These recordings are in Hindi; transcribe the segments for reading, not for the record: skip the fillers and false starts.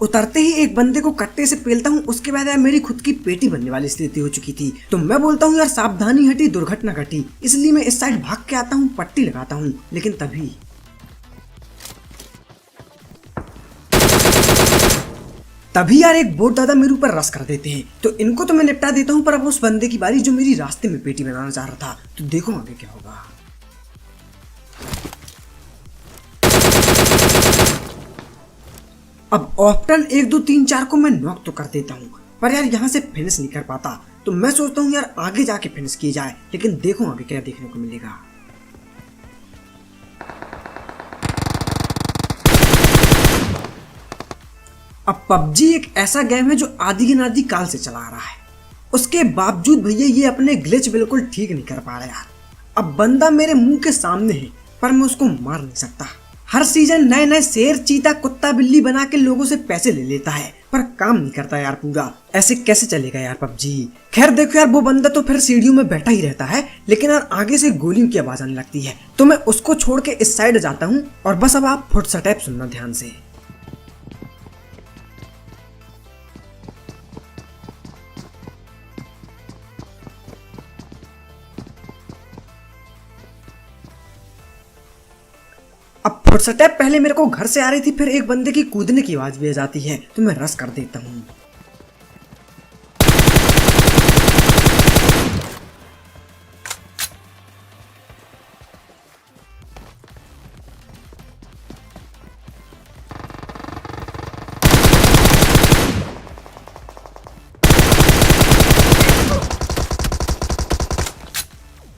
उतरते ही एक बंदे को कट्टे से पेलता हूँ। उसके बाद यार मेरी खुद की पेटी बनने वाली स्थिति हो चुकी थी। तो मैं बोलता हूँ यार सावधानी हटी दुर्घटना घटी, इसलिए मैं इस साइड भाग के आता हूँ, पट्टी लगाता हूँ। लेकिन तभी यार एक बोट दादा मेरे ऊपर रस कर देते हैं। तो इनको तो मैं निपटा देता हूँ, पर अब उस बंदे की बारी जो मेरी रास्ते में पेटी बनाना चाह रहा था। तो देखो आगे क्या होगा। अब ऑप्टन 1 2 3 4 को मैं नॉक तो कर देता हूँ, पर यार यहाँ से फिनिश नहीं कर पाता। तो मैं सोचता हूँ यार आगे जाके फिनिश की जाए, लेकिन देखो आगे क्या देखने को मिलेगा। अब पबजी एक ऐसा गेम है जो आदि के नादी काल से चला आ रहा है, उसके बावजूद भैया ये अपने ग्लिच बिल्कुल ठीक नहीं कर पा रहा यार। अब बंदा मेरे मुंह के सामने है, पर मैं उसको मार नहीं सकता। हर सीजन नए नए शेर चीता कुत्ता बिल्ली बना के लोगों से पैसे ले लेता है, पर काम नहीं करता यार पूरा। ऐसे कैसे चलेगा यार पबजी। खैर देखो यार वो बंदा तो फिर सीढ़ियों में बैठा ही रहता है, लेकिन यार आगे से गोलियों की आवाज आने लगती है। तो मैं उसको छोड़ के इस साइड जाता हूँ, और बस अब आप फुटस्टेप सुनना ध्यान से। अब फुटस्टेप पहले मेरे को घर से आ रही थी, फिर एक बंदे की कूदने की आवाज भी आ जाती है। तो मैं रस कर देता हूँ।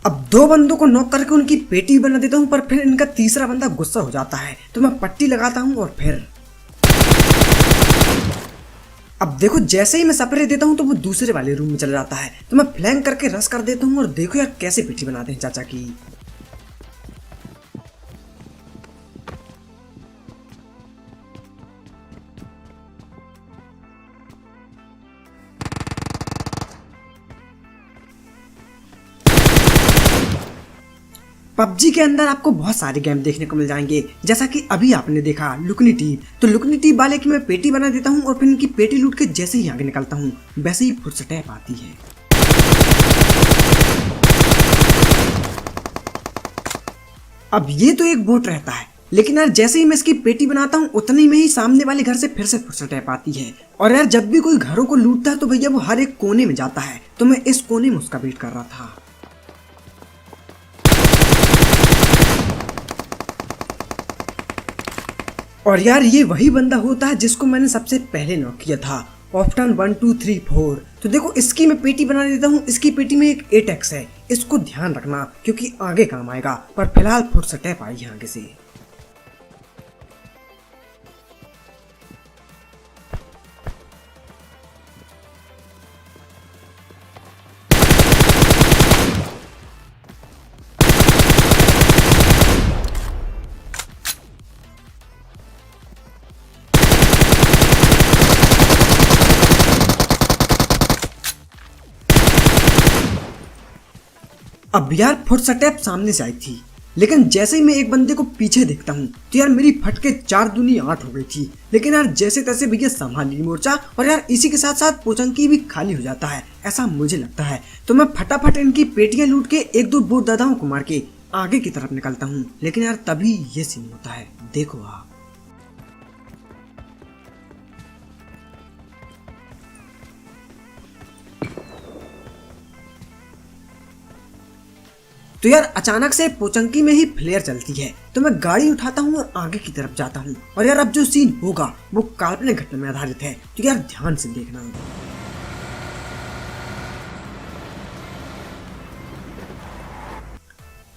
अब 2 बंदों को नॉक करके उनकी पेटी बना देता हूँ, पर फिर इनका तीसरा बंदा गुस्सा हो जाता है। तो मैं पट्टी लगाता हूँ, और फिर अब देखो जैसे ही मैं स्प्रे देता हूँ तो वो दूसरे वाले रूम में चला जाता है। तो मैं फ्लैंक करके रस कर देता हूँ, और देखो यार कैसे पेटी बनाते हैं चाचा की। पबजी के अंदर आपको बहुत सारे गेम देखने को मिल जाएंगे, जैसा कि अभी आपने देखा लुकनी टीप। तो लुकनी टीप वाले की मैं पेटी बना देता हूँ, और फिर इनकी पेटी लूट के जैसे ही आगे निकलता हूँ वैसे ही फुटस्टेप आती है। अब ये तो एक बोट रहता है, लेकिन यार जैसे ही मैं इसकी पेटी बनाता हूँ उतने में ही सामने वाले घर से फिर से फुटस्टेप आती है। और यार जब भी कोई घरों को लूटता है तो भैया वो हर एक कोने में जाता है। तो मैं इस कोने में उसका वेट कर रहा था। और यार ये वही बंदा होता है जिसको मैंने सबसे पहले नॉक किया था, ऑप्टन 1 2 3 4। तो देखो इसकी मैं पेटी बना देता हूँ। इसकी पेटी में एक 8x है, इसको ध्यान रखना क्योंकि आगे काम आएगा। पर फिलहाल फुटस्टेप आई है आगे से। अब यार फुटस्टेप सामने से आई थी, लेकिन जैसे ही मैं एक बंदे को पीछे देखता हूँ तो यार मेरी फटके 4 दूनी 8 हो गई थी। लेकिन यार जैसे तैसे भैया संभाल ली मोर्चा, और यार इसी के साथ साथ पोचंकी भी खाली हो जाता है, ऐसा मुझे लगता है। तो मैं फटाफट इनकी पेटियां लूट के 1 2 बोट दादाओं को मार के आगे की तरफ निकलता हूँ। लेकिन यार तभी ये सीन होता है, देखो आप। तो यार अचानक से पोचंकी में ही फ्लेयर चलती है। तो मैं गाड़ी उठाता हूँ और आगे की तरफ जाता हूँ। और यार अब जो सीन होगा वो काल्पनिक घटना में आधारित है, तो यार ध्यान से देखना।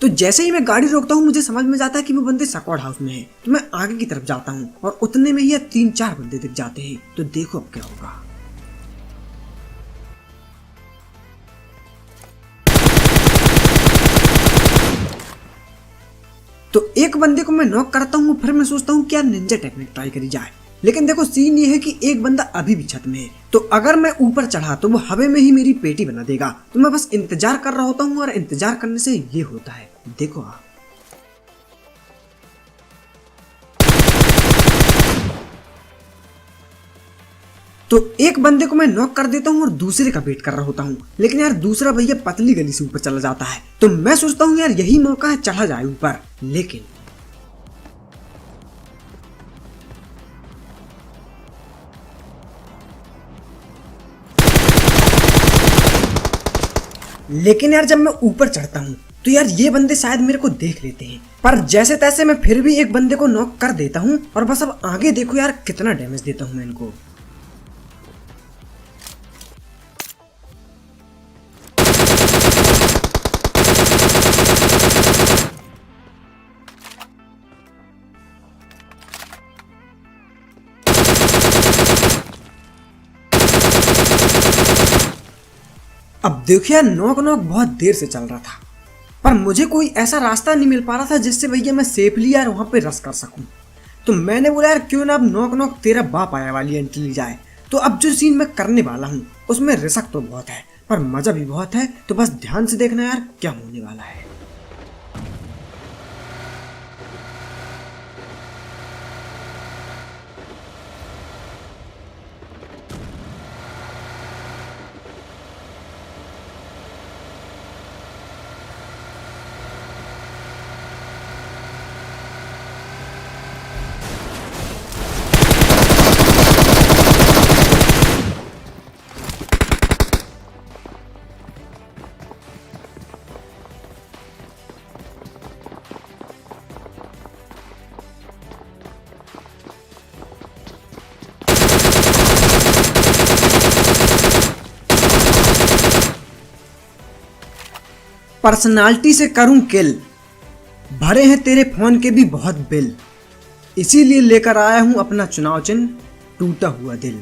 तो जैसे ही मैं गाड़ी रोकता हूँ मुझे समझ में जाता है कि वो बंदे स्क्वाड हाउस में हैं। तो मैं आगे की तरफ जाता हूँ, और उतने में ही 3 4 बंदे दिख जाते हैं। तो देखो अब क्या होगा। तो एक बंदे को मैं नॉक करता हूँ, फिर मैं सोचता हूँ क्या निंजा टेक्निक ट्राई करी जाए। लेकिन देखो सीन ये है कि एक बंदा अभी भी छत में है, तो अगर मैं ऊपर चढ़ा तो वो हवा में ही मेरी पेटी बना देगा। तो मैं बस इंतजार कर रहा होता हूँ, और इंतजार करने से ये होता है, देखो आप। तो एक बंदे को मैं नॉक कर देता हूँ और दूसरे का वेट कर रहा होता हूँ, लेकिन यार दूसरा भैया पतली गली से ऊपर चला जाता है। तो मैं सोचता हूँ यार यही मौका है, चढ़ा जाए ऊपर। लेकिन यार जब मैं ऊपर चढ़ता हूँ तो यार ये बंदे शायद मेरे को देख लेते हैं, पर जैसे तैसे मैं फिर भी एक बंदे को नॉक कर देता हूँ। और बस अब आगे देखो यार कितना डैमेज देता हूँ मैं इनको। अब देखिए यार नॉक बहुत देर से चल रहा था, पर मुझे कोई ऐसा रास्ता नहीं मिल पा रहा था जिससे भैया मैं सेफली यार वहां पे रश कर सकूं। तो मैंने बोला यार क्यों ना अब नॉक तेरा बाप आया वाली एंट्री ली जाए। तो अब जो सीन मैं करने वाला हूँ उसमें रिस्क तो बहुत है पर मजा भी बहुत है, तो बस ध्यान से देखना यार क्या होने वाला है। पर्सनालिटी से करूं किल, भरे हैं तेरे फोन के भी बहुत बिल, इसीलिए लेकर आया हूं अपना चुनाव चिन्ह, टूटा हुआ दिल।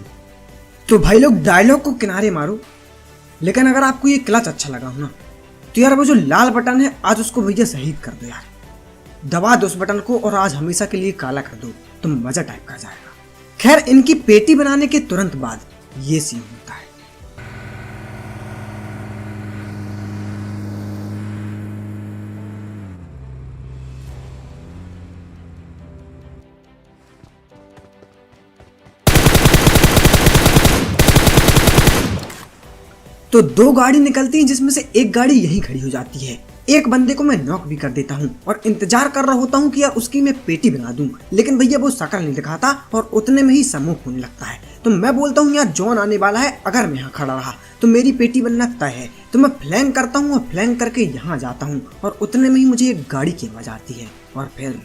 तो भाई लोग डायलॉग को किनारे मारो, लेकिन अगर आपको ये क्लच अच्छा लगा हो ना तो यार वो जो लाल बटन है आज उसको भैया शहीद कर दो यार, दबा दो उस बटन को और आज हमेशा के लिए काला कर दो, तो मजा टाइप कर जाएगा। खैर इनकी पेटी बनाने के तुरंत बाद ये सीन होता है। तो दो गाड़ी निकलती हैं जिसमें से एक गाड़ी यहीं खड़ी हो जाती है। एक बंदे को मैं नॉक भी कर देता हूँ और इंतजार कर रहा होता हूँ कि यार उसकी मैं पेटी बना दूं, लेकिन भैया वो शक्ल नहीं दिखाता और उतने में ही सम्मुख होने लगता है। तो मैं बोलता हूँ यार जॉन आने वाला है, अगर मैं यहाँ खड़ा रहा तो मेरी पेटी बनना तय है। तो मैं फ्लैंक करता हूँ और फ्लैंक करके यहाँ जाता हूँ और उतने में ही मुझे एक गाड़ी की आवाज आती है और फिर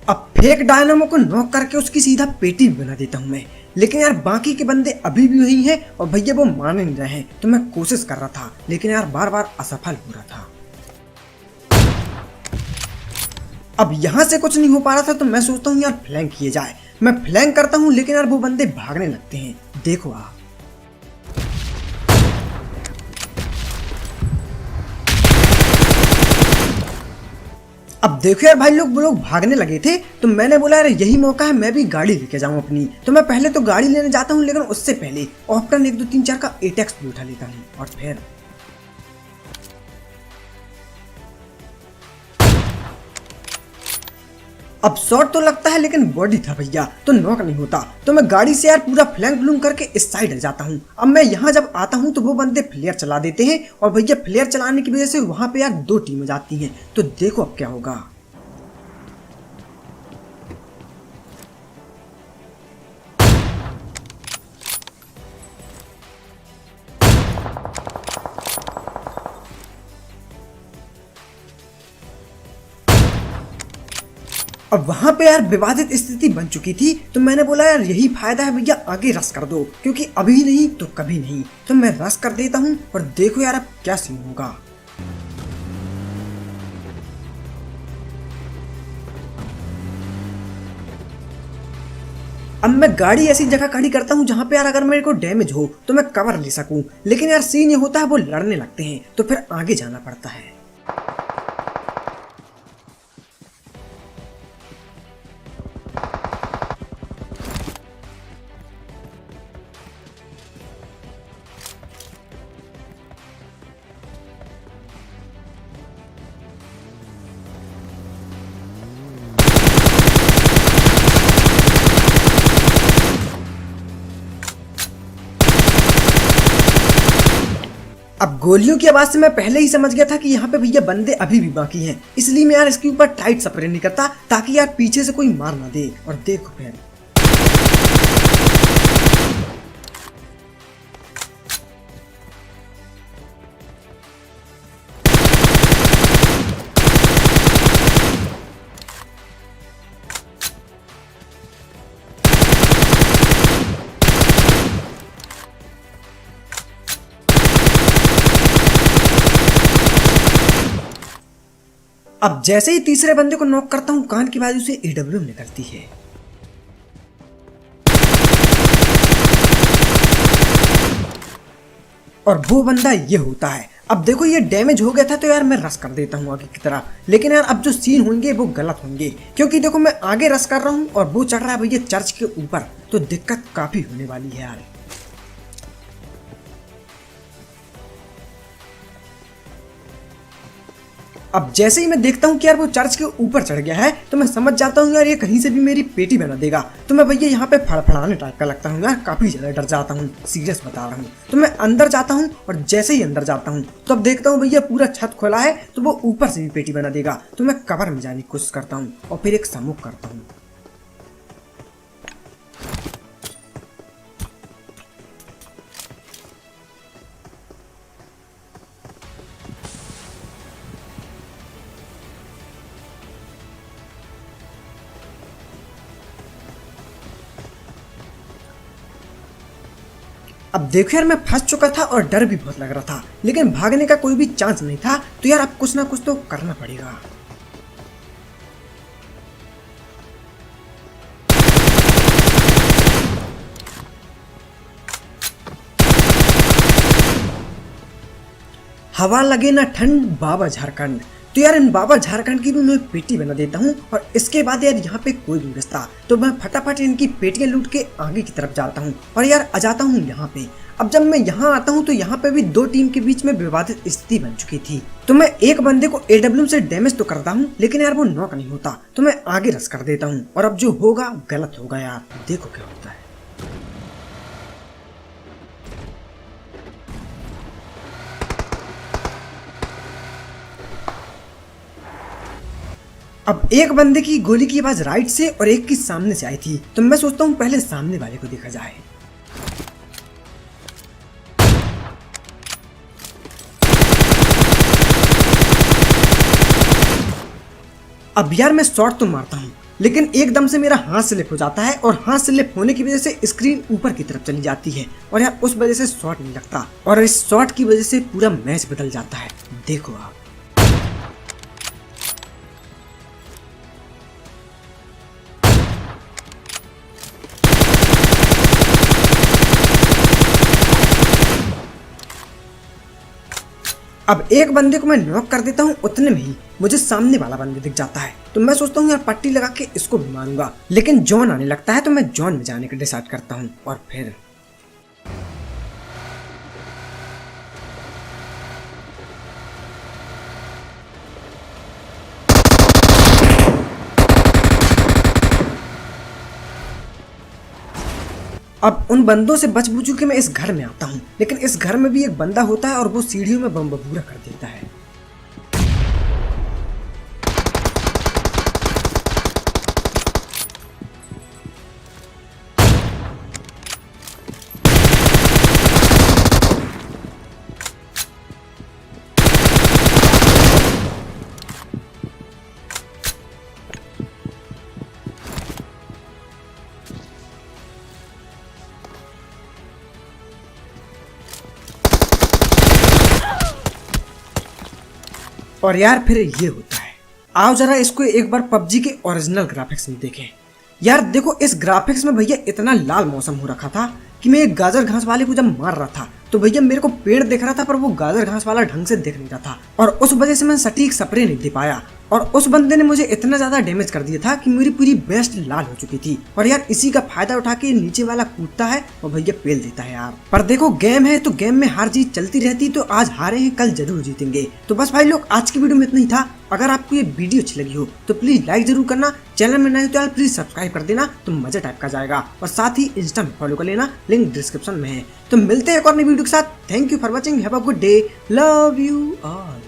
अब फेक डायनामो को नॉक करके उसकी सीधा पेटी भी बना देता हूँ मैं। लेकिन यार बाकी के बंदे अभी भी वही हैं और भैया वो मान नहीं रहे हैं। तो मैं कोशिश कर रहा था लेकिन यार बार बार असफल हो रहा था। अब यहाँ से कुछ नहीं हो पा रहा था तो मैं सोचता हूँ यार फ्लैंक किए जाए। मैं फ्लैंक करता हूँ लेकिन यार वो बंदे भागने लगते हैं, देखो आप। अब देखो यार भाई लोग वो लोग भागने लगे थे तो मैंने बोला यार यही मौका है मैं भी गाड़ी लेके जाऊं अपनी। तो मैं पहले तो गाड़ी लेने जाता हूं लेकिन उससे पहले ऑप्टन 1 2 3 4 का एटेक्स भी उठा लेता हूं और फिर अब शॉट तो लगता है लेकिन बॉडी था भैया तो नॉक नहीं होता। तो मैं गाड़ी से यार पूरा फ्लैंक ब्लूम करके इस साइड आ जाता हूँ। अब मैं यहाँ जब आता हूँ तो वो बंदे फ्लेयर चला देते हैं और भैया फ्लेयर चलाने की वजह से वहां पे यार 2 टीमें जाती हैं। तो देखो अब क्या होगा। अब वहां पे यार विवादित स्थिति बन चुकी थी तो मैंने बोला यार यही फायदा है भैया आगे रश कर दो, क्योंकि अभी नहीं तो कभी नहीं। तो मैं रश कर देता हूँ और देखो यार अब क्या सीन होगा। अब मैं गाड़ी ऐसी जगह खड़ी करता हूँ जहाँ पे यार अगर मेरे को डैमेज हो तो मैं कवर ले सकूं, लेकिन यार सीन ये होता है वो लड़ने लगते हैं तो फिर आगे जाना पड़ता है। अब गोलियों की आवाज से मैं पहले ही समझ गया था कि यहाँ पे भैया बंदे अभी भी बाकी हैं, इसलिए मैं यार इसके ऊपर टाइट स्प्रे नहीं करता ताकि यार पीछे से कोई मार ना दे। और देखो फिर अब जैसे ही तीसरे बंदे को नॉक करता हूँ, कान की बाजू से AWM निकलती है। और वो बंदा ये होता है। अब देखो ये डैमेज हो गया था तो यार मैं रश कर देता हूँ आगे की तरफ, लेकिन यार अब जो सीन होंगे वो गलत होंगे, क्योंकि देखो मैं आगे रश कर रहा हूँ और वो चढ़ रहा है भैया चर्च के ऊपर, तो दिक्कत काफी होने वाली है यार। अब जैसे ही मैं देखता हूँ कि यार वो चर्च के ऊपर चढ़ गया है, तो मैं समझ जाता हूँ यार ये कहीं से भी मेरी पेटी बना देगा। तो मैं भैया यहाँ पे फड़फड़ाने टाइप का लगता हूँ यार, काफी ज्यादा डर जाता हूँ, सीरियस बता रहा हूँ। तो मैं अंदर जाता हूँ और जैसे ही अंदर जाता हूँ तो अब देखता हूँ भैया पूरा छत खोला है, तो वो ऊपर से भी पेटी बना देगा। तो मैं कवर में जाने की कोशिश करता हूँ और फिर एक स्मोक करता हूँ। अब देखो यार मैं फंस चुका था और डर भी बहुत लग रहा था, लेकिन भागने का कोई भी चांस नहीं था। तो यार अब कुछ ना कुछ तो करना पड़ेगा। हवा लगे ना ठंड बाबा झारखंड। तो यार इन बाबा झारखंड की भी मैं पेटी बना देता हूँ और इसके बाद यार यहाँ पे कोई भी बचता तो मैं फटाफट इनकी पेटियां लूट के आगे की तरफ जाता हूँ और यार आ जाता हूँ यहाँ पे। अब जब मैं यहाँ आता हूँ तो यहाँ पे भी दो टीम के बीच में विवादित स्थिति बन चुकी थी। तो मैं एक बंदे को AWM से डैमेज तो करता हूँ, लेकिन यार वो नॉक नहीं होता, तो मैं आगे रश कर देता हूँ और अब जो होगा गलत होगा यार, देखो क्या होता है। अब एक बंदे की गोली की आवाज राइट से और एक की सामने से आई थी, तो मैं सोचता हूँ पहले सामने वाले को देखा जाए। अब यार मैं शॉट तो मारता हूँ, लेकिन एकदम से मेरा हाथ स्लिप हो जाता है और हाथ स्लिप होने की वजह से स्क्रीन ऊपर की तरफ चली जाती है और यार उस वजह से शॉट नहीं लगता और इस शॉट की वजह से पूरा मैच बदल जाता है। देखो आप। अब एक बंदे को मैं नॉक कर देता हूँ, उतने में ही मुझे सामने वाला बंदा दिख जाता है। तो मैं सोचता हूँ यार पट्टी लगा के इसको भी मारूंगा, लेकिन जॉन आने लगता है तो मैं जॉन में जाने का डिसाइड करता हूँ और फिर अब उन बंदों से बच बुझ के मैं इस घर में आता हूँ, लेकिन इस घर में भी एक बंदा होता है और वो सीढ़ियों में बम बबूरा कर देता है। और यार फिर ये होता है। आओ जरा इसको एक बार PUBG के ओरिजिनल ग्राफिक्स में देखें। यार देखो इस ग्राफिक्स में भैया इतना लाल मौसम हो रखा था कि मैं एक गाजर घास वाले को जब मार रहा था तो भैया मेरे को पेड़ दिख रहा था, पर वो गाजर घास वाला ढंग से दिख नहीं रहा था और उस वजह से मैं सटीक स्प्रे नहीं दे पाया और उस बंदे ने मुझे इतना ज्यादा डैमेज कर दिया था कि मेरी पूरी बेस्ट लाल हो चुकी थी। और यार इसी का फायदा उठा के नीचे वाला कूदता है और भैया पेल देता है यार। पर देखो गेम है तो गेम में हार जीत चलती रहती, तो आज हारे हैं कल जरूर जीतेंगे। तो बस भाई लोग आज की वीडियो में इतना ही था। अगर आपको ये वीडियो अच्छी लगी हो तो प्लीज लाइक जरूर करना, चैनल में नए हो तो यार प्लीज सब्सक्राइब कर देना, तो मजा टाइप का जाएगा। और साथ ही इंस्टा में फॉलो कर लेना, लिंक डिस्क्रिप्शन में है। तो मिलते हैं एक और नई वीडियो के साथ। Thank you for watching, have a good day, love you all.